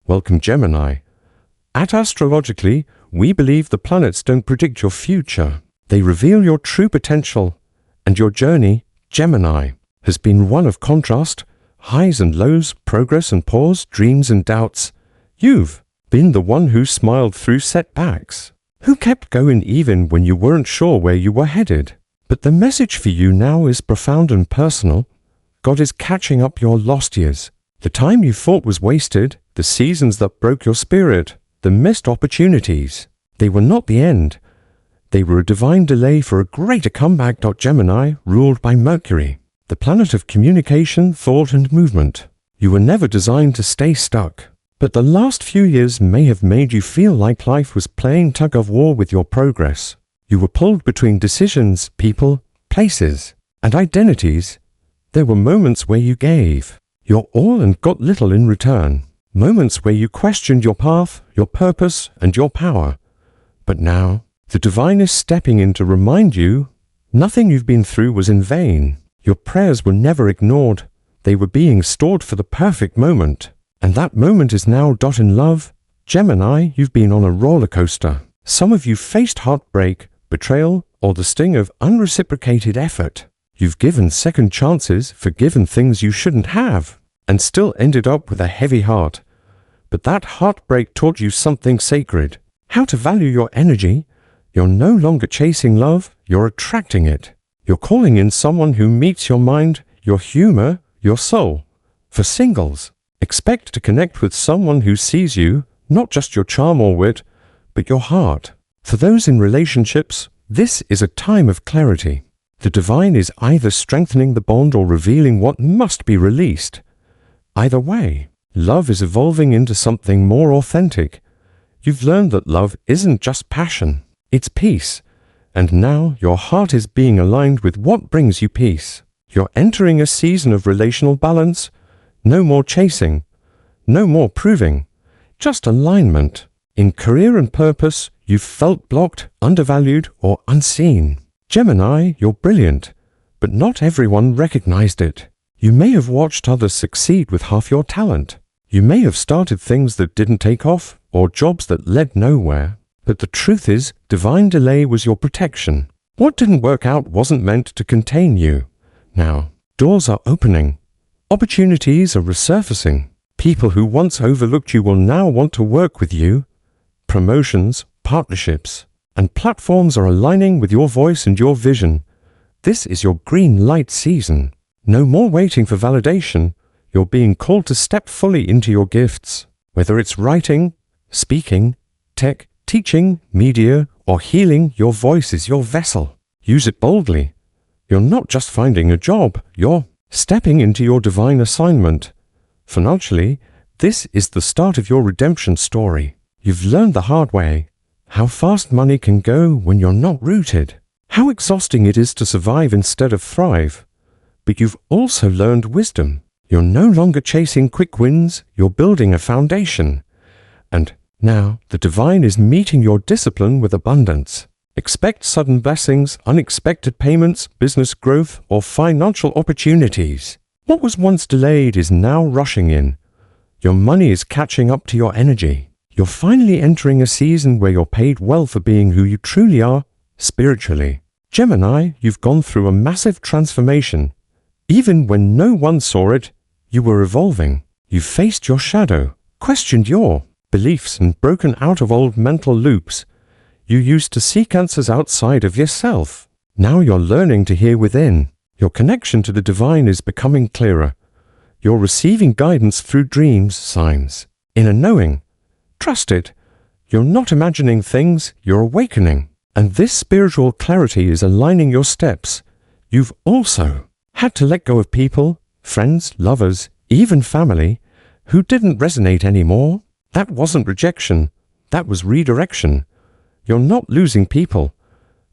Welcome, Gemini. At Astrologically, we believe the planets don't predict your future. They reveal your true potential, and your journey, Gemini, has been one of contrast, highs and lows, progress and pause, dreams and doubts. You've been the one who smiled through setbacks, who kept going even when you weren't sure where you were headed. But the message for you now is profound and personal. God is catching up your lost years. The time you thought was wasted, the seasons that broke your spirit, the missed opportunities. They were not the end. They were a divine delay for a greater comeback. Gemini, ruled by Mercury, the planet of communication, thought and movement. You were never designed to stay stuck. But the last few years may have made you feel like life was playing tug-of-war with your progress. You were pulled between decisions, people, places, and identities. There were moments where you gave your all and got little in return. Moments where you questioned your path, your purpose, and your power. But now, the divine is stepping in to remind you, nothing you've been through was in vain. Your prayers were never ignored. They were being stored for the perfect moment. And that moment is now. In love, Gemini, you've been on a roller coaster. Some of you faced heartbreak, betrayal, or the sting of unreciprocated effort. You've given second chances, forgiven things you shouldn't have, and still ended up with a heavy heart. But that heartbreak taught you something sacred. How to value your energy. You're no longer chasing love, you're attracting it. You're calling in someone who meets your mind, your humor, your soul. For singles, expect to connect with someone who sees you, not just your charm or wit, but your heart. For those in relationships, this is a time of clarity. The divine is either strengthening the bond or revealing what must be released. Either way, love is evolving into something more authentic. You've learned that love isn't just passion, it's peace. And now your heart is being aligned with what brings you peace. You're entering a season of relational balance. No more chasing, no more proving, just alignment. In career and purpose, you've felt blocked, undervalued, or unseen. Gemini, you're brilliant, but not everyone recognized it. You may have watched others succeed with half your talent. You may have started things that didn't take off, or jobs that led nowhere. But the truth is, divine delay was your protection. What didn't work out wasn't meant to contain you. Now, doors are opening. Opportunities are resurfacing. People who once overlooked you will now want to work with you. Promotions, partnerships, and platforms are aligning with your voice and your vision. This is your green light season. No more waiting for validation. You're being called to step fully into your gifts. Whether it's writing, speaking, tech, teaching, media, or healing, your voice is your vessel. Use it boldly. You're not just finding a job, you're stepping into your divine assignment. Financially, this is the start of your redemption story. You've learned the hard way how fast money can go when you're not rooted, how exhausting it is to survive instead of thrive. But you've also learned wisdom. You're no longer chasing quick wins, you're building a foundation. And now the divine is meeting your discipline with abundance. Expect sudden blessings, unexpected payments, business growth, or financial opportunities. What was once delayed is now rushing in. Your money is catching up to your energy. You're finally entering a season where you're paid well for being who you truly are, spiritually. Gemini, you've gone through a massive transformation. Even when no one saw it, you were evolving. You've faced your shadow, questioned your beliefs, and broken out of old mental loops. You used to seek answers outside of yourself. Now you're learning to hear within. Your connection to the divine is becoming clearer. You're receiving guidance through dreams, signs, inner knowing. Trust it. You're not imagining things, you're awakening. And this spiritual clarity is aligning your steps. You've also had to let go of people, friends, lovers, even family, who didn't resonate anymore. That wasn't rejection. That was redirection. You're not losing people.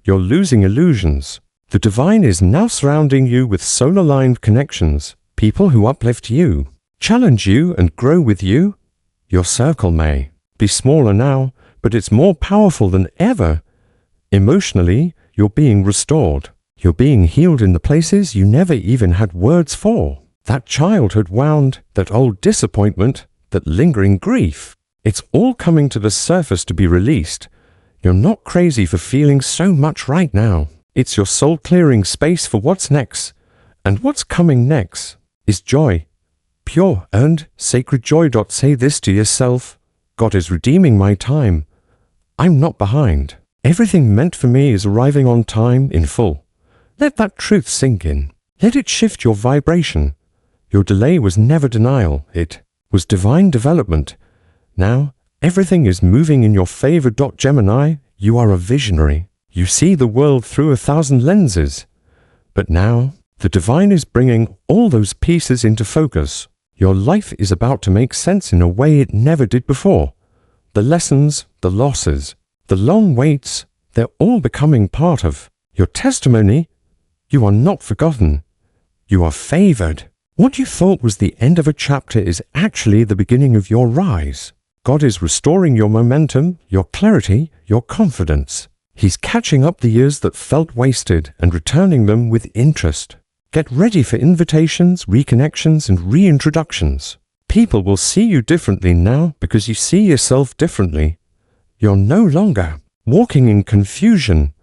You're losing illusions. The divine is now surrounding you with soul-aligned connections, people who uplift you, challenge you, and grow with you. Your circle may be smaller now, but it's more powerful than ever. Emotionally, you're being restored. You're being healed in the places you never even had words for. That childhood wound, that old disappointment, that lingering grief. It's all coming to the surface to be released. You're not crazy for feeling so much right now. It's your soul clearing space for what's next. And what's coming next is joy. Pure, earned, sacred joy. Say this to yourself: God is redeeming my time. I'm not behind. Everything meant for me is arriving on time in full. Let that truth sink in. Let it shift your vibration. Your delay was never denial. It was divine development. Now, everything is moving in your favor. Gemini, you are a visionary. You see the world through 1,000 lenses. But now, the divine is bringing all those pieces into focus. Your life is about to make sense in a way it never did before. The lessons, the losses, the long waits, they're all becoming part of your testimony. You are not forgotten. You are favored. What you thought was the end of a chapter is actually the beginning of your rise. God is restoring your momentum, your clarity, your confidence. He's catching up the years that felt wasted and returning them with interest. Get ready for invitations, reconnections, and reintroductions. People will see you differently now because you see yourself differently. You're no longer walking in confusion.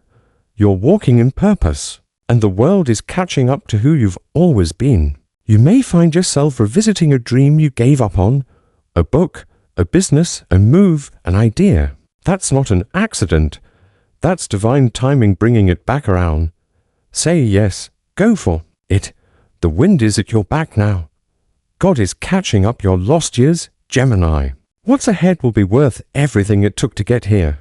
You're walking in purpose, and the world is catching up to who you've always been. You may find yourself revisiting a dream you gave up on, a book, a business, a move, an idea. That's not an accident. That's divine timing bringing it back around. Say yes. Go for it. The wind is at your back now. God is catching up your lost years, Gemini. What's ahead will be worth everything it took to get here.